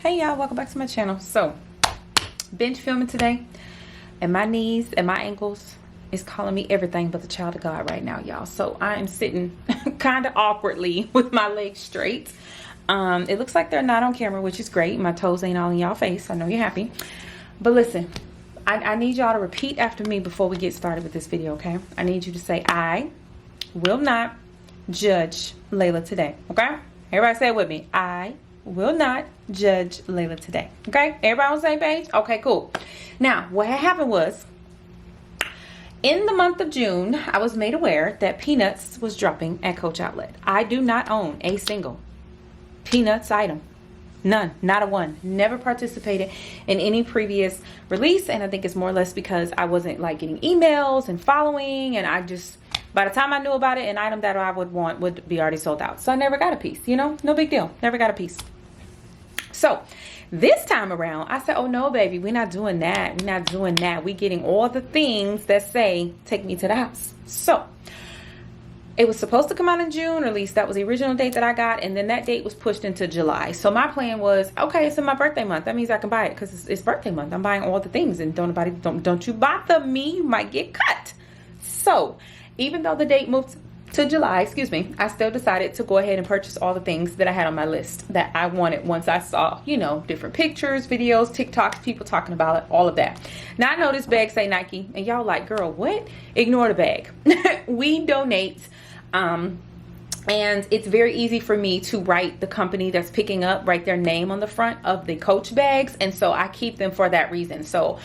Hey y'all, welcome back to my channel. So bench filming today, and my knees and my ankles is calling me everything but the child of God right now, y'all. So I am sitting kind of awkwardly with my legs straight. It looks like they're not on camera, which is great. My toes ain't all in y'all face. I know you're happy. But listen, I need y'all to repeat after me before we get started with this video, okay? I need you to say, I will not judge Layla today, okay? Everybody say it with me. I will not judge Layla today. Okay, everybody on the same page? Okay, cool. Now, what had happened was, in the month of June, I was made aware that Peanuts was dropping at Coach Outlet. I do not own a single Peanuts item. None, not a one. Never participated in any previous release, and I think it's more or less because I wasn't like getting emails and following, and I just, by the time I knew about it, an item that I would want would be already sold out. So I never got a piece, you know, no big deal. Never got a piece. So this time around, I said, oh no, baby, we're not doing that. We're not doing that. We're getting all the things that say, take me to the house. So it was supposed to come out in June, or at least that was the original date that I got. And then that date was pushed into July. So my plan was, okay, it's in my birthday month. That means I can buy it because it's birthday month. I'm buying all the things, and don't you bother me. You might get cut. So even though the date moved to July, excuse me, I still decided to go ahead and purchase all the things that I had on my list that I wanted once I saw, you know, different pictures, videos, TikToks, people talking about it, all of that. Now I know this bag say Nike, and y'all like, girl, what? Ignore the bag. We donate, and it's very easy for me to write the company that's picking up, write their name on the front of the Coach bags, and so I keep them for that reason. So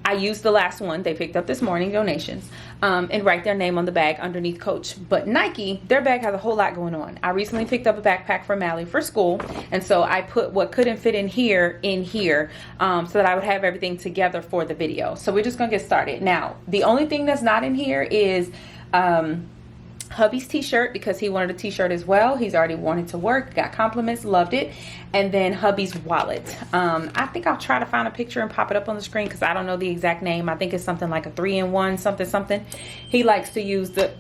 I used the last one they picked up this morning, donations, and write their name on the bag underneath Coach. But Nike, their bag has a whole lot going on. I recently picked up a backpack for Mally for school, and so I put what couldn't fit in here, so that I would have everything together for the video. So we're just gonna get started. Now, the only thing that's not in here is hubby's t-shirt, because he wanted a t-shirt as well. He's already worn it to work, got compliments, loved it. And then hubby's wallet. I think I'll try to find a picture and pop it up on the screen because I don't know the exact name. I think it's something like a 3-in-1 something. He likes to use the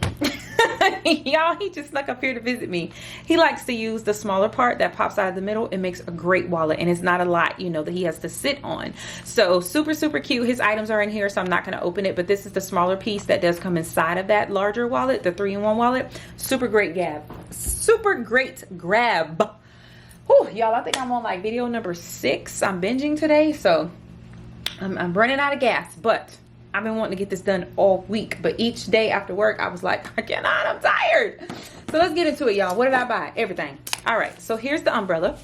y'all, he just snuck up here to visit me. He likes to use the smaller part that pops out of the middle. It makes a great wallet, and it's not a lot, you know, that he has to sit on. So super cute. His items are in here, so I'm not going to open it, but this is the smaller piece that does come inside of that larger wallet, the 3-in-1 wallet. Super great grab. Whew, y'all, I think I'm on like video number 6. I'm binging today, so I'm running out of gas, but I've been wanting to get this done all week. But each day after work, I was like, I cannot, I'm tired. So let's get into it, y'all. What did I buy? Everything. All right, so here's the umbrella.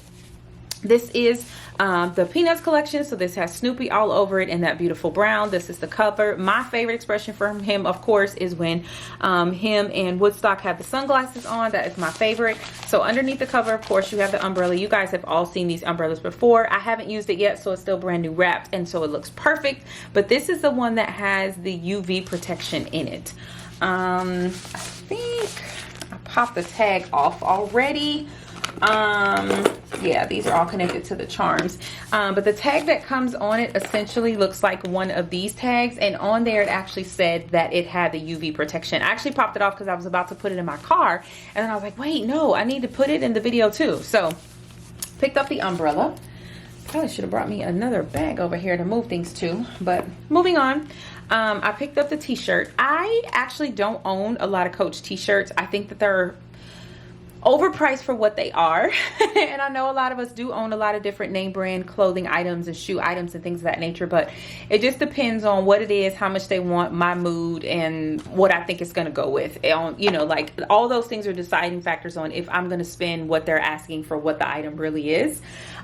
This is the Peanuts collection. So this has Snoopy all over it in that beautiful brown. This is the cover. My favorite expression from him, of course, is when him and Woodstock have the sunglasses on. That is my favorite. So underneath the cover, of course, you have the umbrella. You guys have all seen these umbrellas before. I haven't used it yet, so it's still brand new wrapped, and so it looks perfect. But this is the one that has the UV protection in it. I think I popped the tag off already. Yeah, these are all connected to the charms, but the tag that comes on it essentially looks like one of these tags, and on there it actually said that it had the UV protection. I actually popped it off because I was about to put it in my car, and then I was like, wait, no, I need to put it in the video too. So picked up the umbrella. Probably should have brought me another bag over here to move things to, but moving on. I picked up the t-shirt. I actually don't own a lot of Coach t-shirts. I think that they're overpriced for what they are. And I know a lot of us do own a lot of different name brand clothing items and shoe items and things of that nature, but it just depends on what it is, how much they want, my mood, and what I think it's going to go with. And, you know, like all those things are deciding factors on if I'm going to spend what they're asking for what the item really is.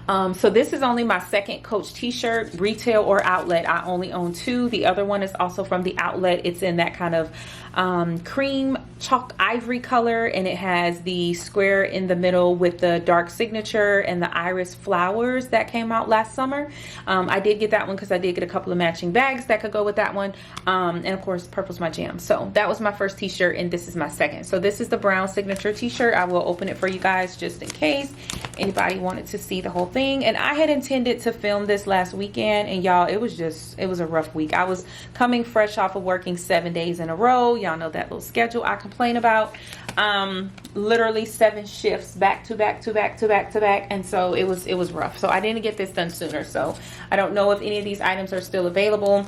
So this is only my second Coach t-shirt, retail or outlet. I only own 2. The other one is also from the outlet. It's in that kind of cream chalk ivory color, and it has the square in the middle with the dark signature and the iris flowers that came out last summer. I did get that one because I did get a couple of matching bags that could go with that one, and of course purple's my jam. So that was my first t-shirt, and this is my second. So this is the brown signature t-shirt. I will open it for you guys just in case anybody wanted to see the whole thing. And I had intended to film this last weekend, and y'all, it was a rough week. I was coming fresh off of working 7 days in a row. Y'all know that little schedule I complain about. literally 7 shifts back to back to back to back to back, and so it was rough. So I didn't get this done sooner. So I don't know if any of these items are still available,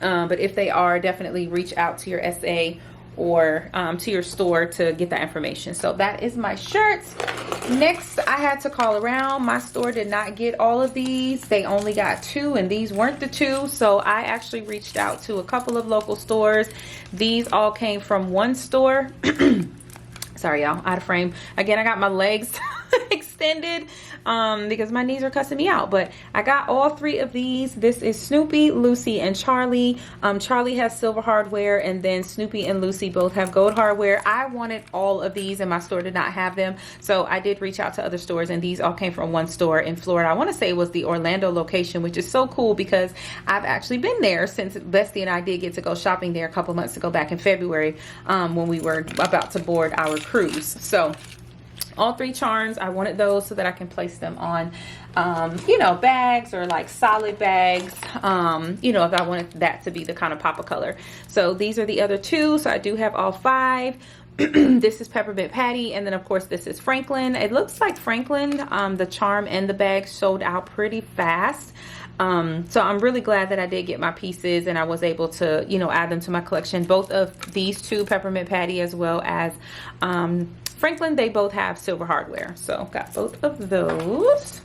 but if they are, definitely reach out to your SA or to your store to get that information. So that is my shirts. Next, I had to call around. My store did not get all of these. They only got 2, and these weren't the 2. So I actually reached out to a couple of local stores. These all came from one store. Sorry, y'all, out of frame. Again, I got my legs extended because my knees are cussing me out. But I got all 3 of these. This is Snoopy, Lucy, and Charlie. Charlie has silver hardware, and then Snoopy and Lucy both have gold hardware. I wanted all of these, and my store did not have them. So I did reach out to other stores, and these all came from one store in Florida. I want to say it was the Orlando location, which is so cool because I've actually been there since Bestie and I did get to go shopping there a couple months ago back in February when we were about to board our cruise. So all 3 charms, I wanted those so that I can place them on, you know, bags or like solid bags, you know, if I wanted that to be the kind of pop of color. So these are the other 2. So I do have all 5. This is Peppermint Patty, and then of course this is Franklin. It looks like Franklin, the charm and the bag sold out pretty fast. So I'm really glad that I did get my pieces and I was able to, you know, add them to my collection. Both of these 2, Peppermint Patty as well as Franklin, they both have silver hardware. So got both of those.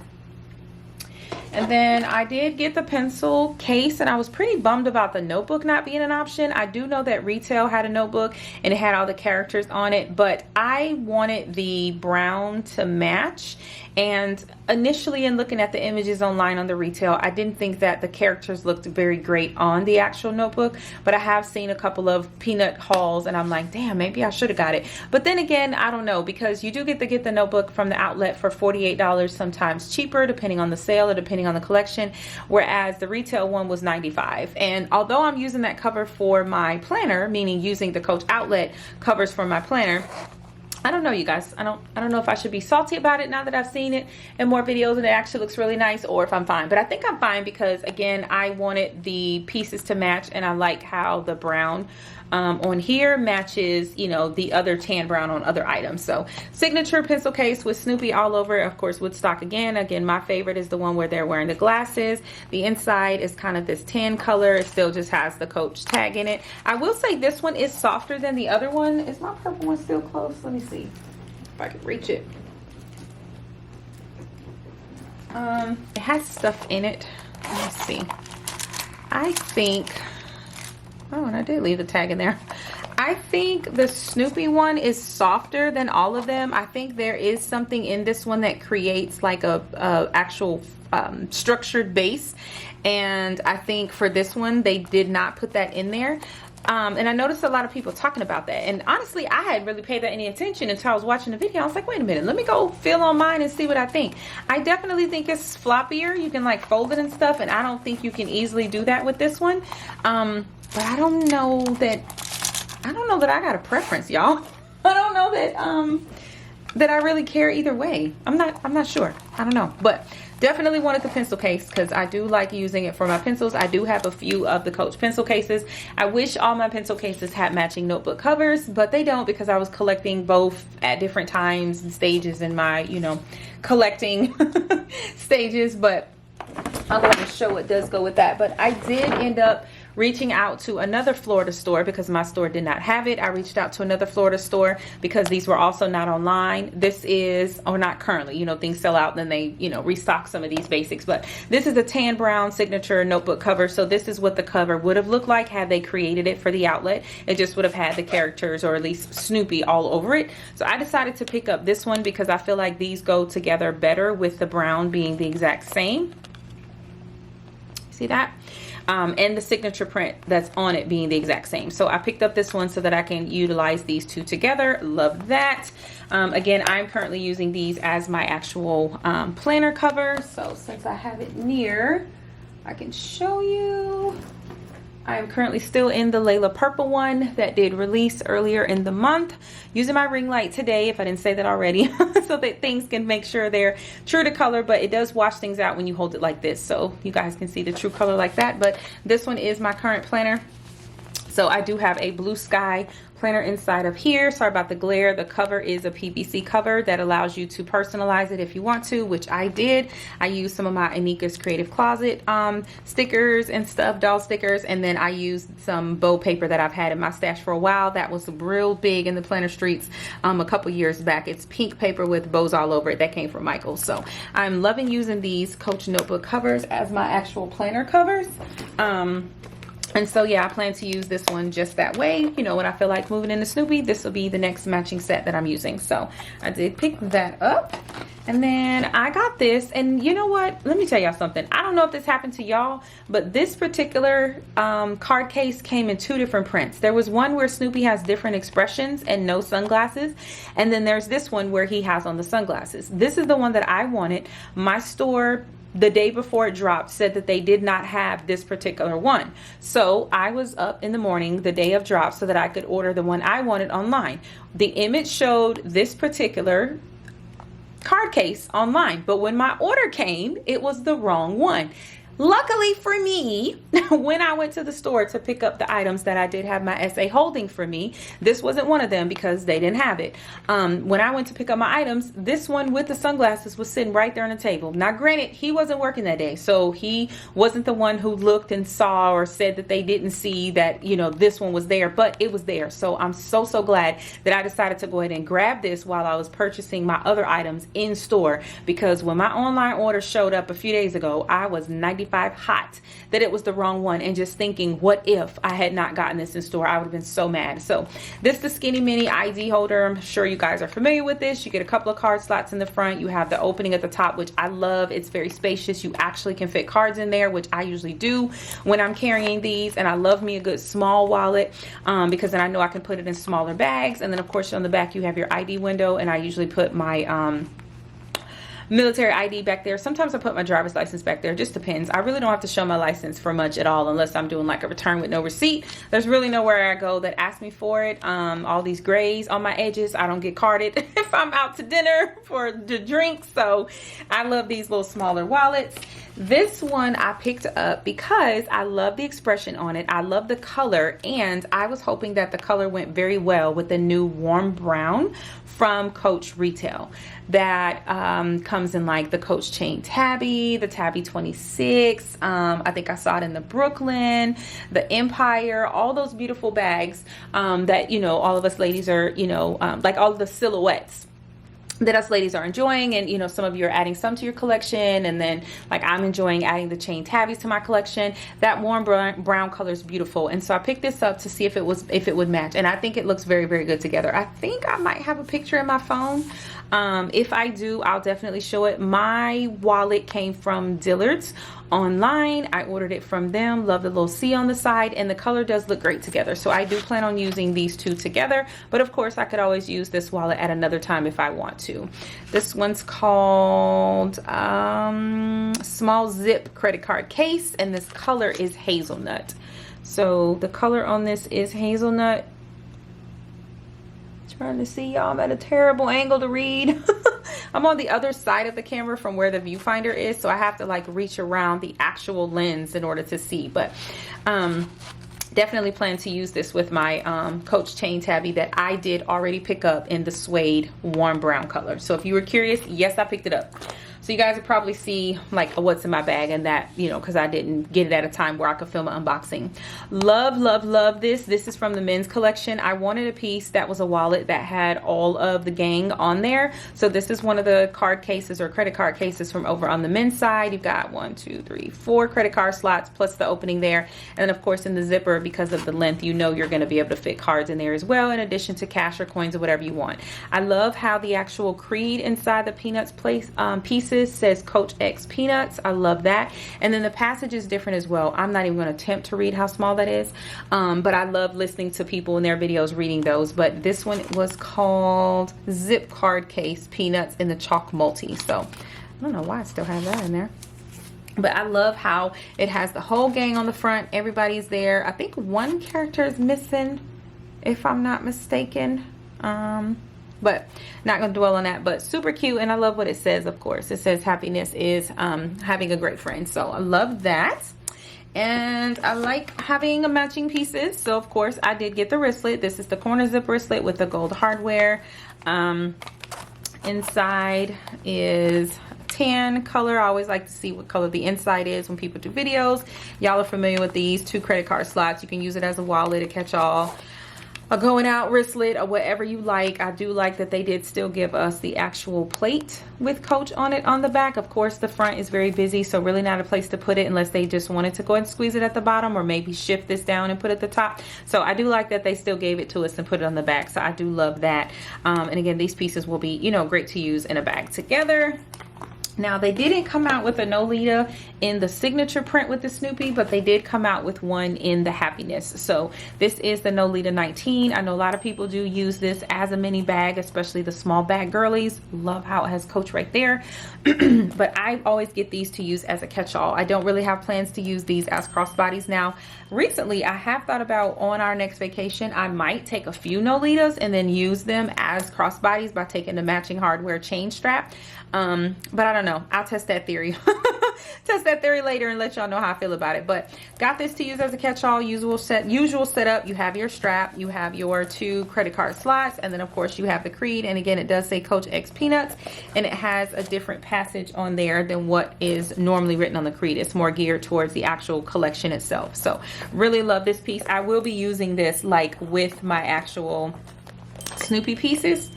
And then I did get the pencil case, and I was pretty bummed about the notebook not being an option. I do know that retail had a notebook and it had all the characters on it, but I wanted the brown to match. And initially, in looking at the images online on the retail, I didn't think that the characters looked very great on the actual notebook, but I have seen a couple of peanut hauls and I'm like, damn, maybe I should have got it. But then again, I don't know, because you do get the notebook from the outlet for $48, sometimes cheaper depending on the sale or depending on the collection, whereas the retail one was $95. And although I'm using that cover for my planner, meaning using the Coach outlet covers for my planner, I don't know, you guys. I don't know if I should be salty about it now that I've seen it in more videos and it actually looks really nice, or if I'm fine. But I think I'm fine because, again, I wanted the pieces to match, and I like how the brown on here matches, you know, the other tan brown on other items. So signature pencil case with Snoopy all over, of course, Woodstock again. Again, my favorite is the one where they're wearing the glasses. The inside is kind of this tan color. It still just has the Coach tag in it. I will say this one is softer than the other one. Is my purple one still close? Let me see if I can reach it. It has stuff in it. Let me see. I think, oh, and I did leave the tag in there. I think the Snoopy one is softer than all of them. I think there is something in this one that creates like a actual structured base. And I think for this one, they did not put that in there. And I noticed a lot of people talking about that. And honestly, I hadn't really paid that any attention until I was watching the video. I was like, wait a minute, let me go feel on mine and see what I think. I definitely think it's floppier. You can like fold it and stuff. And I don't think you can easily do that with this one. But I don't know that I got a preference, y'all. I don't know that I really care either way. I'm not sure. I don't know. But definitely wanted the pencil case because I do like using it for my pencils. I do have a few of the Coach pencil cases. I wish all my pencil cases had matching notebook covers, but they don't because I was collecting both at different times and stages in my, you know, collecting stages. But I'll go ahead and show what does go with that. But I did end up reaching out to another Florida store because my store did not have it. I reached out to another Florida store because these were also not online. This is, or not currently, you know, things sell out, then they, you know, restock some of these basics. But this is a tan brown signature notebook cover. So this is what the cover would have looked like had they created it for the outlet. It just would have had the characters, or at least Snoopy, all over it. So I decided to pick up this one because I feel like these go together better with the brown being the exact same. See that? And the signature print that's on it being the exact same. So I picked up this one so that I can utilize these two together. Love that. Again, I'm currently using these as my actual planner cover. So since I have it near, I can show you. I'm currently still in the Layla purple one that did release earlier in the month. Using my ring light today, if I didn't say that already, so that things can make sure they're true to color, but it does wash things out when you hold it like this. So you guys can see the true color like that. But this one is my current planner. So I do have a blue sky planner inside of here. Sorry about the glare. The cover is a PVC cover that allows you to personalize it if you want to, which I did. I used some of my Anika's Creative Closet stickers and stuff, doll stickers, and then I used some bow paper that I've had in my stash for a while. That was real big in the planner streets a couple years back. It's pink paper with bows all over it. That came from Michael's. So I'm loving using these Coach notebook covers as my actual planner covers. And so yeah, I plan to use this one just that way. You know, when I feel like moving into Snoopy, this will be the next matching set that I'm using. So I did pick that up. And then I got this, and you know what? Let me tell y'all something. I don't know if this happened to y'all, but this particular card case came in 2 different prints. There was one where Snoopy has different expressions and no sunglasses. And then there's this one where he has on the sunglasses. This is the one that I wanted. My store, the day before it dropped, said that they did not have this particular one. So I was up in the morning the day of drop so that I could order the one I wanted online. The image showed this particular card case online, but when my order came, it was the wrong one. Luckily for me, when I went to the store to pick up the items that I did have my SA holding for me, this wasn't one of them because they didn't have it. When I went to pick up my items, this one with the sunglasses was sitting right there on the table. Now, granted, he wasn't working that day, so he wasn't the one who looked and saw or said that they didn't see that, you know, this one was there, but it was there. So I'm so glad that I decided to go ahead and grab this while I was purchasing my other items in store, because when my online order showed up a few days ago, I was 95 hot that it was the wrong one, and just thinking, what if I had not gotten this in store? I would have been so mad. So this is the Skinny Mini ID holder. I'm sure you guys are familiar with this. You get a couple of card slots in the front. You have the opening at the top, which I love. It's very spacious. You actually can fit cards in there, which I usually do when I'm carrying these. And I love me a good small wallet because then I know I can put it in smaller bags. And then of course on the back you have your ID window, and I usually put my military ID back there. Sometimes I put my driver's license back there. It just depends. I really don't have to show my license for much at all unless I'm doing like a return with no receipt. There's really nowhere I go that asks me for it. All these grays on my edges, I don't get carded if I'm out to dinner for the drinks. So I love these little smaller wallets. This one I picked up because I love the expression on it. I love the color, and I was hoping that the color went very well with the new warm brown from Coach Retail that comes in like the Coach Chain Tabby, the Tabby 26. I think I saw it in the Brooklyn, the Empire, all those beautiful bags that, you know, all of us ladies are, you know, like all of the silhouettes that us ladies are enjoying. And you know, some of you are adding some to your collection, and then like I'm enjoying adding the chain tabbies to my collection. That warm brown color is beautiful, and so I picked this up to see if it would match, and I think it looks very good together. I think I might have a picture in my phone. If I do, I'll definitely show it. My wallet came from Dillard's online. I ordered it from them. Love the little C on the side, and the color does look great together. So I do plan on using these two together, but of course I could always use this wallet at another time if I want to. This one's called Small Zip Credit Card Case, and this color is hazelnut. So the color on this is hazelnut. Trying to see y'all. I'm at a terrible angle to read. I'm on the other side of the camera from where the viewfinder is, so I have to like reach around the actual lens in order to see. But definitely plan to use this with my Coach Chain Tabby that I did already pick up in the suede warm brown color. So if you were curious, yes, I picked it up. So you guys will probably see like what's in my bag, and that, you know, because I didn't get it at a time where I could film an unboxing. Love this. This is from the men's collection. I wanted a piece that was a wallet that had all of the gang on there. So this is one of the card cases or credit card cases from over on the men's side. You've got 1, 2, 3, 4 credit card slots plus the opening there. And then of course in the zipper, because of the length, you know you're going to be able to fit cards in there as well, in addition to cash or coins or whatever you want. I love how the actual creed inside the Peanuts pieces says Coach X Peanuts. I love that. And then the passage is different as well. I'm not even going to attempt to read how small that is, but I love listening to people in their videos reading those. But this one was called Zip Card Case Peanuts in the Chalk Multi. So I don't know why I still have that in there, but I love how it has the whole gang on the front. Everybody's there. I think one character is missing, if I'm not mistaken. But not gonna dwell on that. But super cute, and I love what it says. Of course, it says happiness is having a great friend. So I love that. And I like having matching pieces, so of course I did get the wristlet. This is the corner zip wristlet with the gold hardware. Inside is tan color. I always like to see what color the inside is when people do videos. Y'all are familiar with these 2 credit card slots. You can use it as a wallet, a catch-all, a going out wristlet, or whatever you like. I do like that they did still give us the actual plate with Coach on it on the back. Of course, the front is very busy, so really not a place to put it unless they just wanted to go and squeeze it at the bottom, or maybe shift this down and put it at the top. So I do like that they still gave it to us and put it on the back. So I do love that. And again, these pieces will be, you know, great to use in a bag together. Now, they didn't come out with a Nolita in the signature print with the Snoopy, but they did come out with one in the Happiness. So this is the Nolita 19. I know a lot of people do use this as a mini bag, especially the small bag girlies. Love how it has Coach right there. But I always get these to use as a catch-all. I don't really have plans to use these as crossbodies now. Recently, I have thought about on our next vacation, I might take a few Nolitas and then use them as crossbodies by taking the matching hardware chain strap. But I don't know. I'll test that theory. Test that theory later and let y'all know how I feel about it. But got this to use as a catch-all. Usual setup. You have your strap, you have your 2 credit card slots, and then of course you have the creed. And again, it does say Coach X Peanuts, and it has a different passage on there than what is normally written on the creed. It's more geared towards the actual collection itself. So really love this piece. I will be using this like with my actual Snoopy pieces,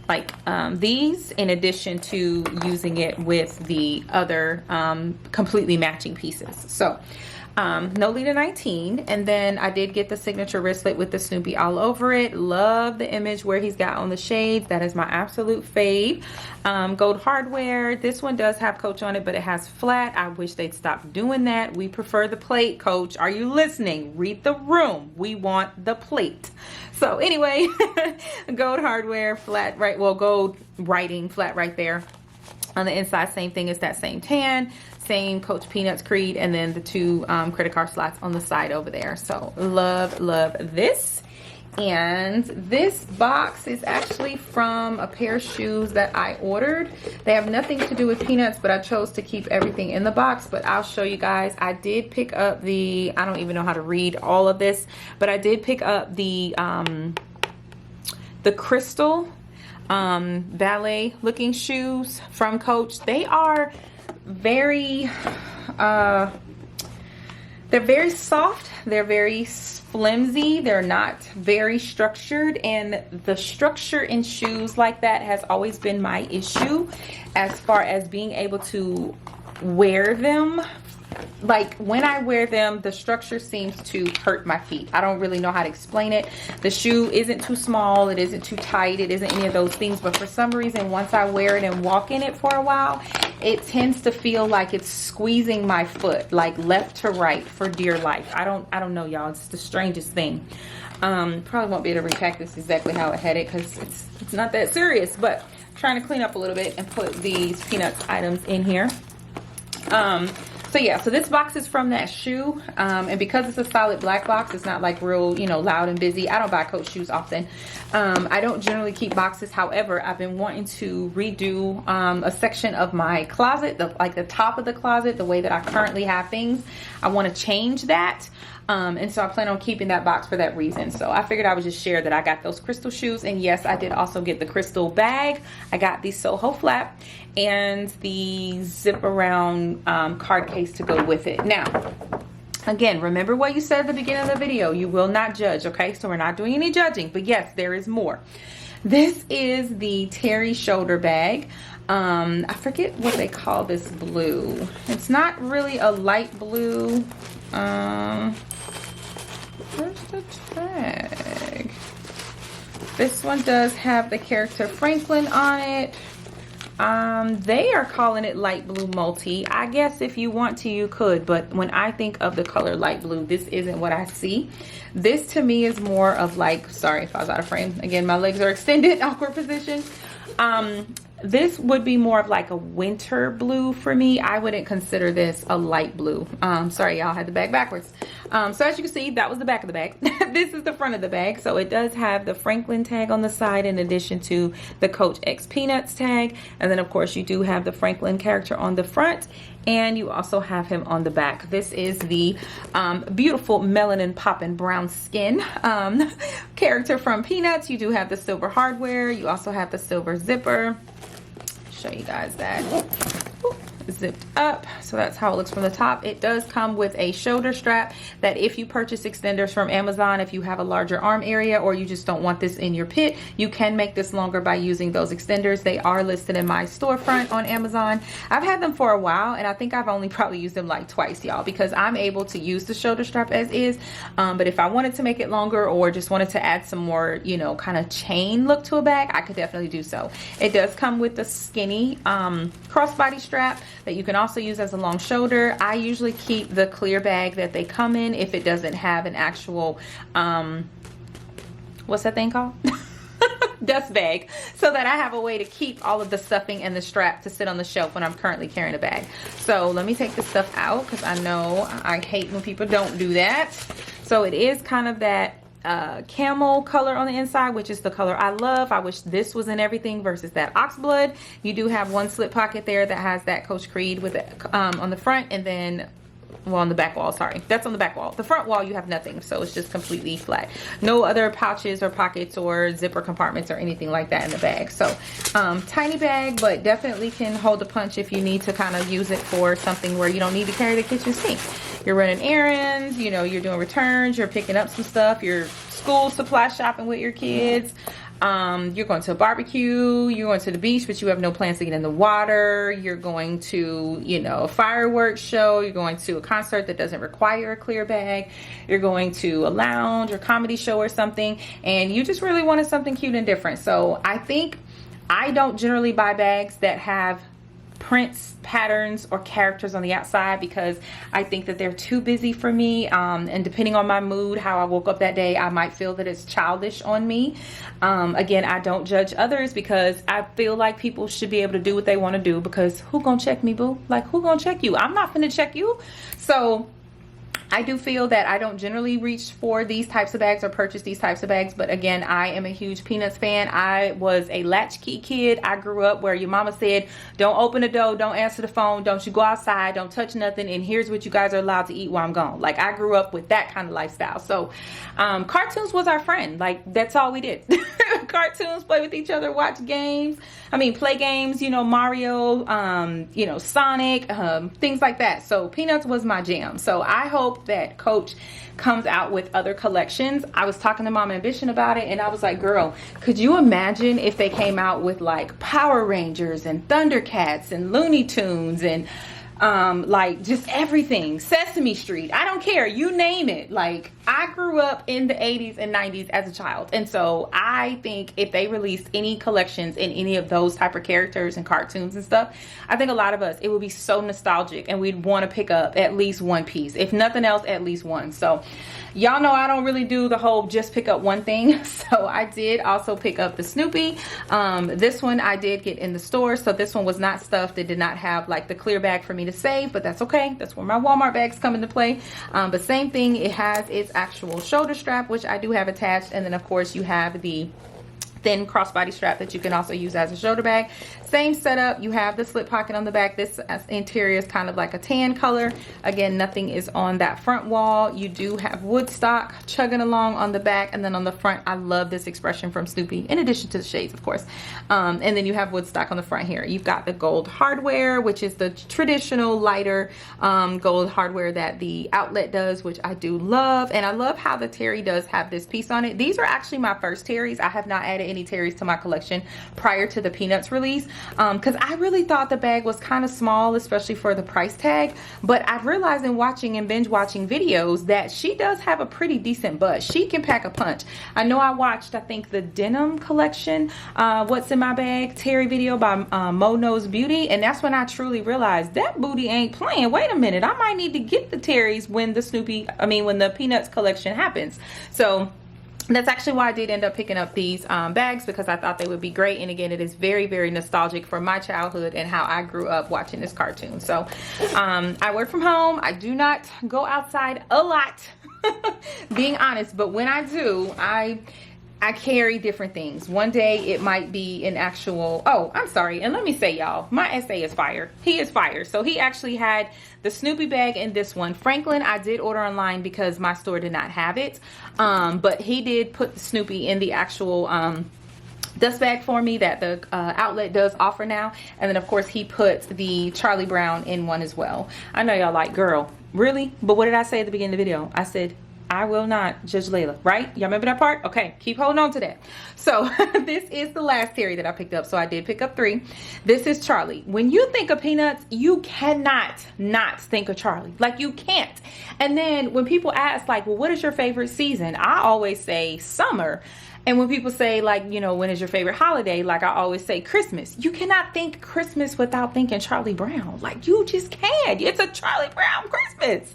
like these, in addition to using it with the other completely matching pieces. So Nolita 19, and then I did get the signature wristlet with the Snoopy all over it. Love the image where he's got on the shades. That is my absolute fave. Gold hardware. This one does have Coach on it, but it has flat. I wish they'd stop doing that. We prefer the plate. Coach, are you listening? Read the room. We want the plate. So anyway, gold hardware, flat, right? Well, gold writing, flat right there. On the inside, same thing as that same tan, same Coach Peanuts creed, and then the 2 credit card slots on the side over there. So love this. And this box is actually from a pair of shoes that I ordered. They have nothing to do with Peanuts, but I chose to keep everything in the box. But I'll show you guys. I did pick up the, I don't even know how to read all of this, but I did pick up the crystal ballet looking shoes from Coach. They are very they're very soft, they're very flimsy, they're not very structured, and the structure in shoes like that has always been my issue as far as being able to wear them. Like when I wear them, the structure seems to hurt my feet. I don't really know how to explain it. The shoe isn't too small, it isn't too tight, it isn't any of those things, but for some reason once I wear it and walk in it for a while, it tends to feel like it's squeezing my foot, like left to right for dear life. I don't know, y'all. It's the strangest thing. Probably won't be able to repack this exactly how I had it because it's not that serious, but I'm trying to clean up a little bit and put these Peanuts items in here. So yeah, so this box is from that shoe, and because it's a solid black box, it's not like real, you know, loud and busy. I don't buy Coach shoes often. I don't generally keep boxes. However, I've been wanting to redo a section of my closet, like the top of the closet, the way that I currently have things. I want to change that. And so I plan on keeping that box for that reason. So I figured I would just share that I got those crystal shoes. And yes, I did also get the crystal bag. I got the Soho flap and the zip around card case to go with it. Now, again, remember what you said at the beginning of the video. You will not judge, okay? So we're not doing any judging. But yes, there is more. This is the Terry shoulder bag. I forget what they call this blue. It's not really a light blue. Where's the tag? This one does have the character Franklin on it. They are calling it light blue multi. I guess if you want to, you could, but when I think of the color light blue, this isn't what I see. This to me is more of like, sorry if I was out of frame. Again, my legs are extended, awkward position. This would be more of like a winter blue for me. I wouldn't consider this a light blue. Sorry, y'all, had the bag backwards. So as you can see, that was the back of the bag. This is the front of the bag. So it does have the Franklin tag on the side in addition to the Coach X Peanuts tag. And then of course you do have the Franklin character on the front, and you also have him on the back. This is the beautiful melanin poppin' brown skin character from Peanuts. You do have the silver hardware. You also have the silver zipper. Show you guys that. Zipped up, so that's how it looks from the top. It does come with a shoulder strap that if you purchase extenders from Amazon, if you have a larger arm area or you just don't want this in your pit, you can make this longer by using those extenders. They are listed in my storefront on Amazon. I've had them for a while, and I think I've only probably used them like twice, y'all, because I'm able to use the shoulder strap as is, but if I wanted to make it longer or just wanted to add some more, you know, kind of chain look to a bag, I could definitely do so. It does come with the skinny crossbody strap that you can also use as a long shoulder. I usually keep the clear bag that they come in if it doesn't have an actual what's that thing called? Dust bag, so that I have a way to keep all of the stuffing and the strap to sit on the shelf when I'm currently carrying a bag. So let me take this stuff out because I know I hate when people don't do that. So it is kind of that camel color on the inside, which is the color I love. I wish this was in everything versus that ox blood. You do have one slip pocket there that has that Coach Creed with it on the front, and then well, on the back wall, sorry, that's on the back wall. The front wall you have nothing, so it's just completely flat. No other pouches or pockets or zipper compartments or anything like that in the bag. So tiny bag, but definitely can hold a punch if you need to kind of use it for something where you don't need to carry the kitchen sink. You're running errands, you know, you're doing returns, you're picking up some stuff, you're school supply shopping with your kids. You're going to a barbecue, you're going to the beach, but you have no plans to get in the water. You're going to, you know, a fireworks show. You're going to a concert that doesn't require a clear bag. You're going to a lounge or comedy show or something, and you just really wanted something cute and different. So I think I don't generally buy bags that have prints, patterns, or characters on the outside because I think that they're too busy for me, and depending on my mood, how I woke up that day, I might feel that it's childish on me. Again, I don't judge others because I feel like people should be able to do what they want to do, because who gonna check me, boo? Like, who gonna check you? I'm not gonna check you. So I do feel that I don't generally reach for these types of bags or purchase these types of bags, but again, I am a huge Peanuts fan. I was a latchkey kid. I grew up where your mama said, don't open the door, don't answer the phone, don't you go outside, don't touch nothing, and here's what you guys are allowed to eat while I'm gone. Like, I grew up with that kind of lifestyle. So cartoons was our friend. Like, that's all we did. Cartoons, play with each other, watch games. I mean, play games, you know, Mario, you know, Sonic, things like that. So Peanuts was my jam. So I hope that Coach comes out with other collections. I was talking to Mom Ambition about it, and I was like, girl, could you imagine if they came out with like Power Rangers and Thundercats and Looney Tunes and like just everything, Sesame Street, I don't care, you name it. Like, I grew up in the 80s and 90s as a child, and so I think if they released any collections in any of those type of characters and cartoons and stuff, I think a lot of us, it would be so nostalgic and we'd want to pick up at least one piece, if nothing else, at least one. So y'all know I don't really do the whole just pick up one thing, so I did also pick up the Snoopy. This one I did get in the store, so this one was not stuffed. It did not have like the clear bag for me to save, but that's okay. That's where my Walmart bags come into play. But same thing, it has its actual shoulder strap, which I do have attached, and then of course you have the thin crossbody strap that you can also use as a shoulder bag. Same setup. You have the slip pocket on the back. This interior is kind of like a tan color. Again, nothing is on that front wall. You do have Woodstock chugging along on the back, and then on the front, I love this expression from Snoopy, in addition to the shades, of course. And then you have Woodstock on the front here. You've got the gold hardware, which is the traditional lighter gold hardware that the outlet does, which I do love. And I love how the terry does have this piece on it. These are actually my first terries. I have not added any terries to my collection prior to the Peanuts release, because I really thought the bag was kind of small, especially for the price tag. But I've realized in watching and binge watching videos that she does have a pretty decent butt. She can pack a punch. I know I watched, I think, the denim collection, What's in My Bag terry video by Mo Knows Beauty, and that's when I truly realized that booty ain't playing. Wait a minute, I might need to get the terries when the when the Peanuts collection happens. So That's actually why I did end up picking up these bags, because I thought they would be great. And again, it is very, very nostalgic for my childhood and how I grew up watching this cartoon. So I work from home. I do not go outside a lot, being honest. But when I do, I carry different things. One day it might be an actual, oh, I'm sorry. And let me say, y'all, my SA is fire. He is fire. So he actually had the Snoopy bag and this one. Franklin, I did order online because my store did not have it. But he did put the Snoopy in the actual dust bag for me that the outlet does offer now. And then of course he put the Charlie Brown in one as well. I know y'all like, girl, really? But what did I say at the beginning of the video? I said, I will not judge Layla, right? Y'all remember that part? Okay, keep holding on to that. So this is the last series that I picked up. So I did pick up 3. This is Charlie. When you think of Peanuts, you cannot not think of Charlie. Like, you can't. And then when people ask, like, well, what is your favorite season? I always say summer. And when people say, like, you know, when is your favorite holiday? Like, I always say Christmas. You cannot think Christmas without thinking Charlie Brown. Like, you just can't. It's a Charlie Brown Christmas.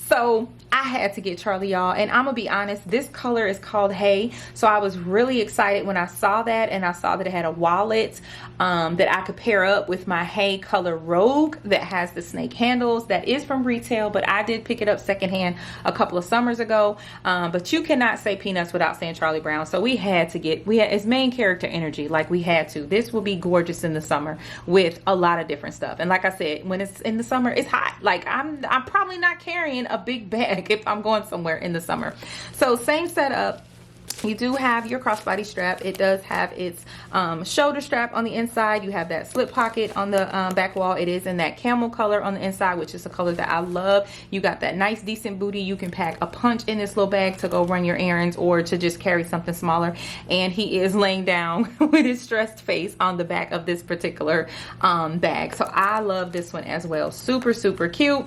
So I had to get Charlie, y'all. And I'm going to be honest, this color is called Hay. So I was really excited when I saw that. And I saw that it had a wallet that I could pair up with my Hay color Rogue that has the snake handles. That is from retail, but I did pick it up secondhand a couple of summers ago. But you cannot say Peanuts without saying Charlie Brown. So we had it's main character energy. Like, we had to. This will be gorgeous in the summer with a lot of different stuff. And like I said, when it's in the summer, it's hot. Like, I'm probably not carrying a big bag if I'm going somewhere in the summer. So same setup. You do have your crossbody strap. It does have its shoulder strap on the inside. You have that slip pocket on the back wall. It is in that camel color on the inside, which is a color that I love. You got that nice decent booty. You can pack a punch in this little bag to go run your errands or to just carry something smaller. And he is laying down with his stressed face on the back of this particular bag. So I love this one as well. Super, super cute.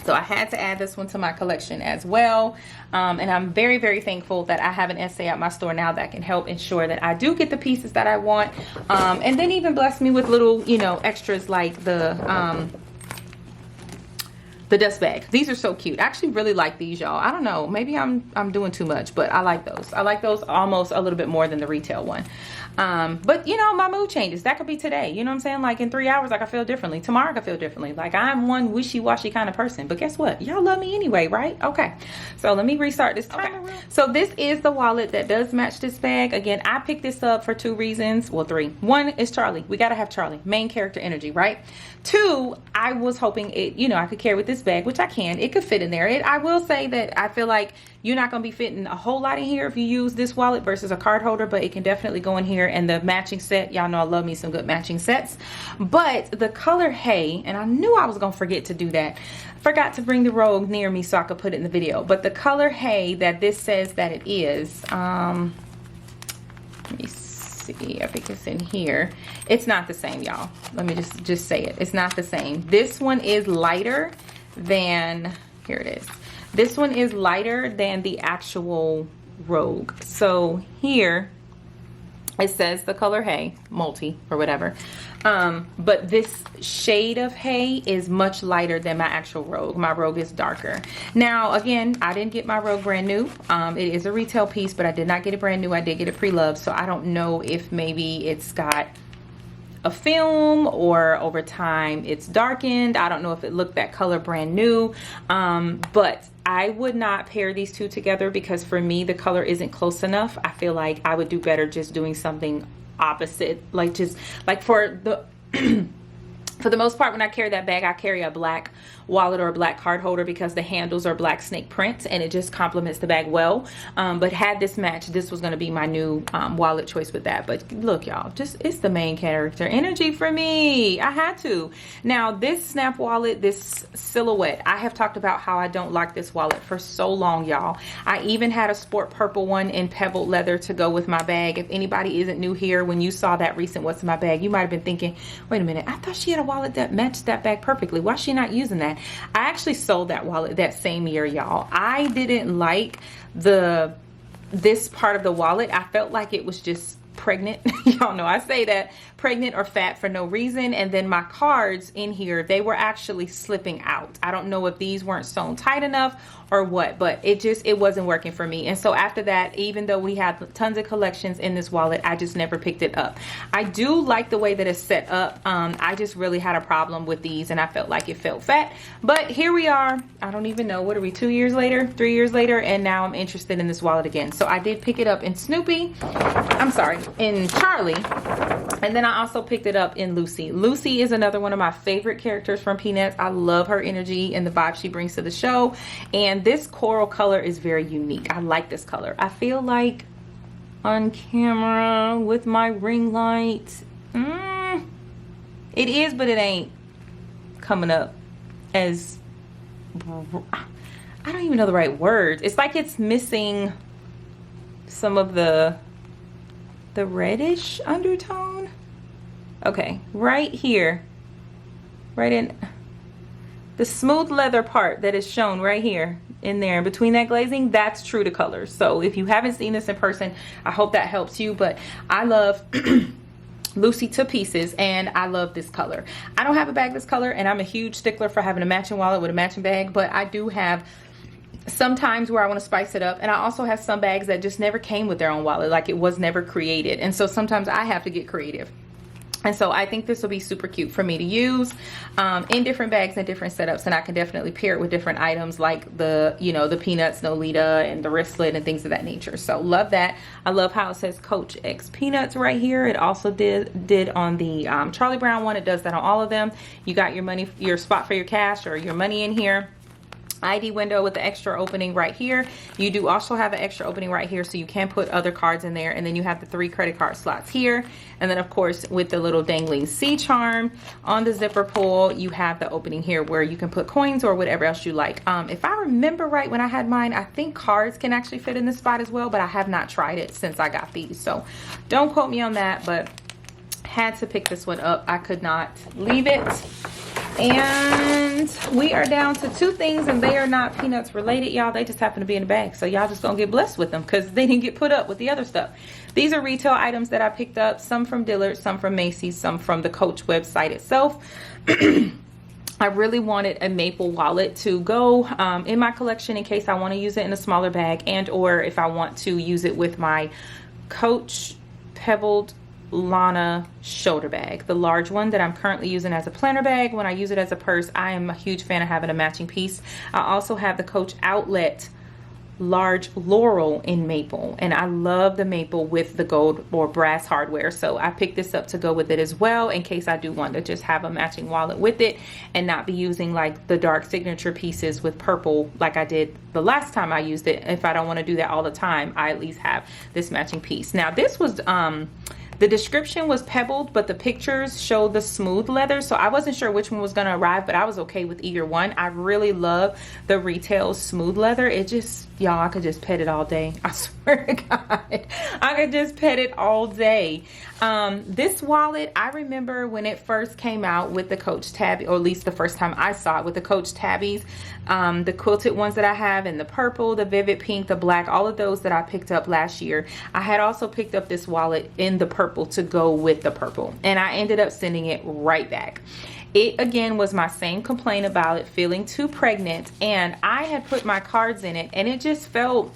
So I had to add this one to my collection as well. And I'm very, very thankful that I have an SA at my store now that can help ensure that I do get the pieces that I want. And then even bless me with little, you know, extras like the dust bag. These are so cute. I actually really like these, y'all. I don't know, maybe I'm doing too much, but I like those. I like those almost a little bit more than the retail one. But you know, my mood changes. That could be today. You know what I'm saying? Like, in 3 hours, I could feel differently. Tomorrow I could feel differently. Like, I'm one wishy-washy kind of person. But guess what? Y'all love me anyway, right? Okay. So let me restart this timer. Okay. So this is the wallet that does match this bag. Again, I picked this up for 2 reasons. Well, 3. 1 is Charlie. We gotta have Charlie. Main character energy, right? 2, I was hoping it, you know, I could carry with this bag, which I can. It could fit in there. I will say that I feel like you're not going to be fitting a whole lot in here if you use this wallet versus a card holder, but it can definitely go in here. And the matching set, y'all know I love me some good matching sets. But the color Hay, and I knew I was going to forget to do that. Forgot to bring the Rogue near me so I could put it in the video. But the color Hay that this says that it is, let me see, I think it's in here. It's not the same, y'all. Let me just say it. It's not the same. This one is lighter than, here it is. This one is lighter than the actual Rogue. So here it says the color Hay, multi or whatever. But this shade of Hay is much lighter than my actual Rogue. My Rogue is darker. Now, again, I didn't get my Rogue brand new. It is a retail piece, but I did not get it brand new. I did get it pre-loved. So I don't know if maybe it's got a film or over time it's darkened. I don't know if it looked that color brand new. But I would not pair these two together because for me the color isn't close enough. I feel like I would do better just doing something opposite, like just like for the for the most part, when I carry that bag, I carry a black wallet or a black card holder because the handles are black snake print and it just complements the bag well. But had this match, this was going to be my new wallet choice with that. But look, y'all, just it's the main character energy for me. I had to. Now, this snap wallet, this silhouette, I have talked about how I don't like this wallet for so long, y'all. I even had a sport purple one in pebbled leather to go with my bag. If anybody isn't new here, when you saw that recent What's in My Bag, you might have been thinking, wait a minute, I thought she had a wallet that matched that bag perfectly. Why is she not using that? I actually sold that wallet that same year, y'all. I didn't like this part of the wallet. I felt like it was just pregnant. Y'all know I say that, pregnant or fat for no reason. And then my cards in here, they were actually slipping out. I don't know if these weren't sewn tight enough or what, but it wasn't working for me. And so after that, even though we had tons of collections in this wallet, I just never picked it up. I do like the way that it's set up. I just really had a problem with these, and I felt like it felt fat. But here we are. I don't even know, what are we, 2 years later, 3 years later, and now I'm interested in this wallet again. So I did pick it up in in Charlie, and then I also picked it up in Lucy. Lucy is another one of my favorite characters from Peanuts. I love her energy and the vibe she brings to the show, and this coral color is very unique. I like this color. I feel like on camera with my ring light, it is, but it ain't coming up as, I don't even know the right words. It's like it's missing some of the reddish undertone. Okay, right here, right in the smooth leather part that is shown right here in there between that glazing, that's true to color. So if you haven't seen this in person, I hope that helps you. But I love Lucy to pieces, and I love this color. I don't have a bag this color, and I'm a huge stickler for having a matching wallet with a matching bag, but I do have sometimes where I want to spice it up, and I also have some bags that just never came with their own wallet, like it was never created, and so sometimes I have to get creative. And so I think this will be super cute for me to use in different bags and different setups, and I can definitely pair it with different items like the, you know, the Peanuts Nolita and the wristlet and things of that nature. So love that. I love how it says Coach X Peanuts right here. It also did on the Charlie Brown one. It does that on all of them. You got your money, your spot for your cash or your money in here. ID window with the extra opening right here. You do also have an extra opening right here, so you can put other cards in there. And then you have the 3 credit card slots here. And then of course with the little dangling C charm on the zipper pull, you have the opening here where you can put coins or whatever else you like. If I remember right, when I had mine, I think cards can actually fit in this spot as well, but I have not tried it since I got these, so don't quote me on that. But had to pick this one up. I could not leave it. And we are down to 2 things, and they are not Peanuts related, y'all. They just happen to be in the bag, so y'all just gonna get blessed with them because they didn't get put up with the other stuff. These are retail items that I picked up, some from Dillard's, some from Macy's, some from the Coach website itself. I really wanted a maple wallet to go in my collection in case I want to use it in a smaller bag, and or if I want to use it with my Coach pebbled Lana shoulder bag, the large one that I'm currently using as a planner bag. When I use it as a purse, I am a huge fan of having a matching piece. I also have the Coach Outlet large Laurel in maple, and I love the maple with the gold or brass hardware, so I picked this up to go with it as well in case I do want to just have a matching wallet with it and not be using like the dark signature pieces with purple like I did the last time I used it. If I don't want to do that all the time, I at least have this matching piece. Now this was the description was pebbled, but the pictures showed the smooth leather, so I wasn't sure which one was going to arrive, but I was okay with either one. I really love the retail smooth leather. It just, y'all, I could just pet it all day. I swear to God, I could just pet it all day. This wallet, I remember when it first came out with the Coach tabby, or at least the first time I saw it with the Coach tabbies, the quilted ones that I have in the purple, the vivid pink, the black, all of those that I picked up last year. I had also picked up this wallet in the purple to go with the purple, and I ended up sending it right back. It again was my same complaint about it feeling too pregnant, and I had put my cards in it and it just felt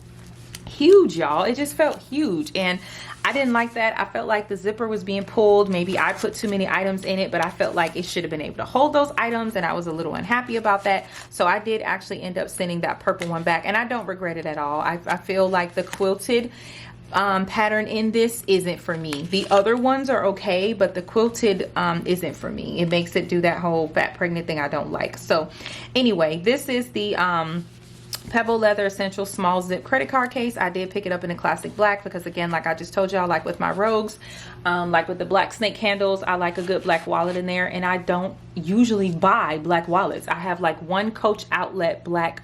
huge, y'all. It just felt huge, and I didn't like that. I felt like the zipper was being pulled. Maybe I put too many items in it, but I felt like it should have been able to hold those items, and I was a little unhappy about that. So I did actually end up sending that purple one back, and I don't regret it at all. I feel like the quilted pattern in this isn't for me. The other ones are okay, but the quilted isn't for me. It makes it do that whole fat pregnant thing I don't like. So anyway, this is the Pebble Leather Essential Small Zip Credit Card Case. I did pick it up in a classic black because, again, like I just told y'all, like with my Rogues, like with the black snake handles, I like a good black wallet in there, and I don't usually buy black wallets. I have like one Coach Outlet black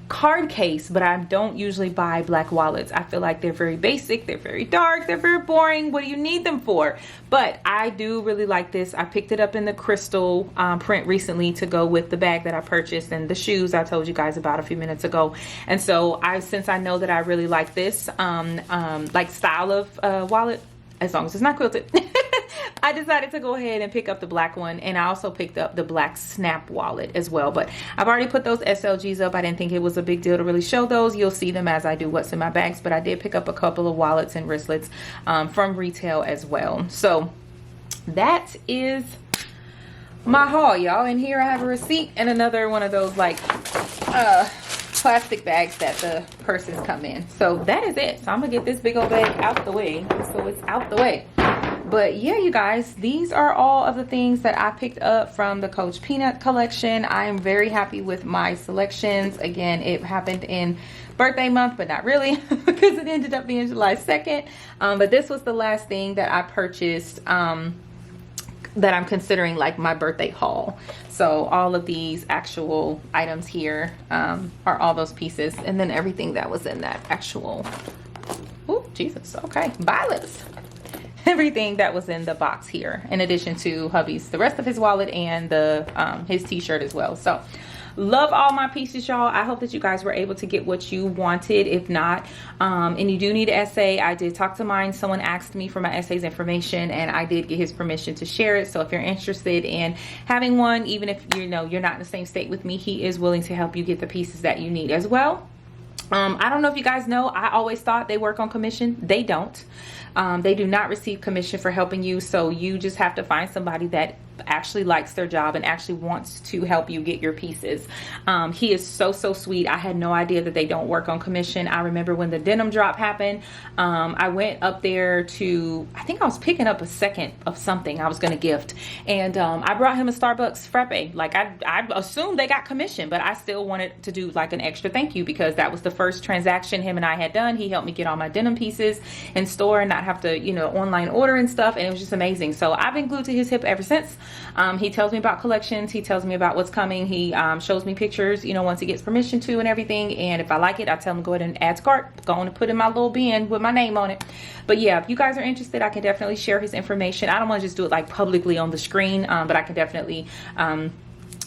card case, but I don't usually buy black wallets. I feel like they're very basic, they're very dark, they're very boring. What do you need them for? But I do really like this. I picked it up in the crystal print recently to go with the bag that I purchased and the shoes I told you guys about a few minutes ago. And so since I know that I really like this like style of wallet, as long as it's not quilted, I decided to go ahead and pick up the black one, and I also picked up the black snap wallet as well. But I've already put those SLGs up. I didn't think it was a big deal to really show those. You'll see them as I do what's in my bags, but I did pick up a couple of wallets and wristlets from retail as well. So that is my haul, y'all. And here I have a receipt and another one of those like plastic bags that the purses come in. So that is it. So I'm gonna get this big old bag out the way, so it's out the way. But yeah, you guys, these are all of the things that I picked up from the Coach Peanut collection. I am very happy with my selections. Again, it happened in birthday month, but not really, because it ended up being July 2nd. But this was the last thing that I purchased that I'm considering like my birthday haul. So all of these actual items here are all those pieces, and then everything that was in that actual, oh Jesus, okay, violets. Everything that was in the box here, in addition to hubby's, the rest of his wallet, and the his t-shirt as well. So love all my pieces, y'all. I hope that you guys were able to get what you wanted. If not, and you do need an essay, I did talk to mine. Someone asked me for my essay's information, and I did get his permission to share it. So if you're interested in having one, even if you know you're not in the same state with me, he is willing to help you get the pieces that you need as well. I don't know if you guys know, I always thought they work on commission. They don't. They do not receive commission for helping you. So you just have to find somebody that actually likes their job and actually wants to help you get your pieces. He is so sweet. I had no idea that they don't work on commission. I remember when the denim drop happened, I went up there to, I think I was picking up a second of something I was going to gift, and I brought him a Starbucks frappe. Like I assumed they got commission, but I still wanted to do like an extra thank you, because that was the first transaction him and I had done. He helped me get all my denim pieces in store and not have to, you know, online order and stuff, and it was just amazing. So I've been glued to his hip ever since. He tells me about collections. He tells me about what's coming. He shows me pictures, you know, once he gets permission to and everything. And if I like it, I tell him go ahead and add to cart. Go on and put in my little bin with my name on it. But yeah, if you guys are interested, I can definitely share his information. I don't want to just do it like publicly on the screen, but I can definitely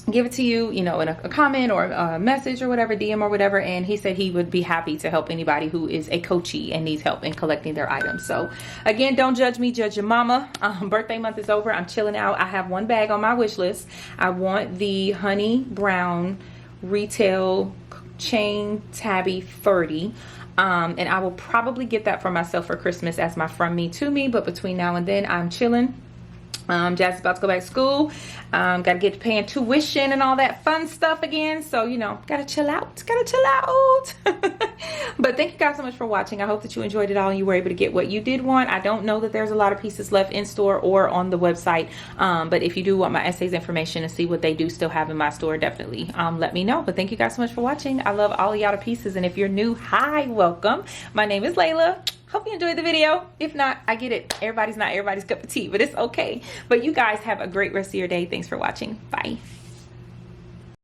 give it to you, you know, in a comment or a message or whatever, DM or whatever. And he said he would be happy to help anybody who is a coachee and needs help in collecting their items. So again, don't judge me, judge your mama. Birthday month is over. I'm chilling out. I have one bag on my wish list. I want the honey brown retail chain tabby 30. And I will probably get that for myself for Christmas as my from me to me. But between now and then, I'm chilling. Jazz is about to go back to school. Gotta get to paying tuition and all that fun stuff again. So, you know, gotta chill out. Gotta chill out. But thank you guys so much for watching. I hope that you enjoyed it all and you were able to get what you did want. I don't know that there's a lot of pieces left in store or on the website. But if you do want my essays information and see what they do still have in my store, definitely let me know. But thank you guys so much for watching. I love all of y'all to pieces. And if you're new, hi, welcome. My name is Layla. Hope you enjoyed the video. If not, I get it. Everybody's not everybody's cup of tea, but it's okay. But you guys have a great rest of your day. Thanks for watching. Bye.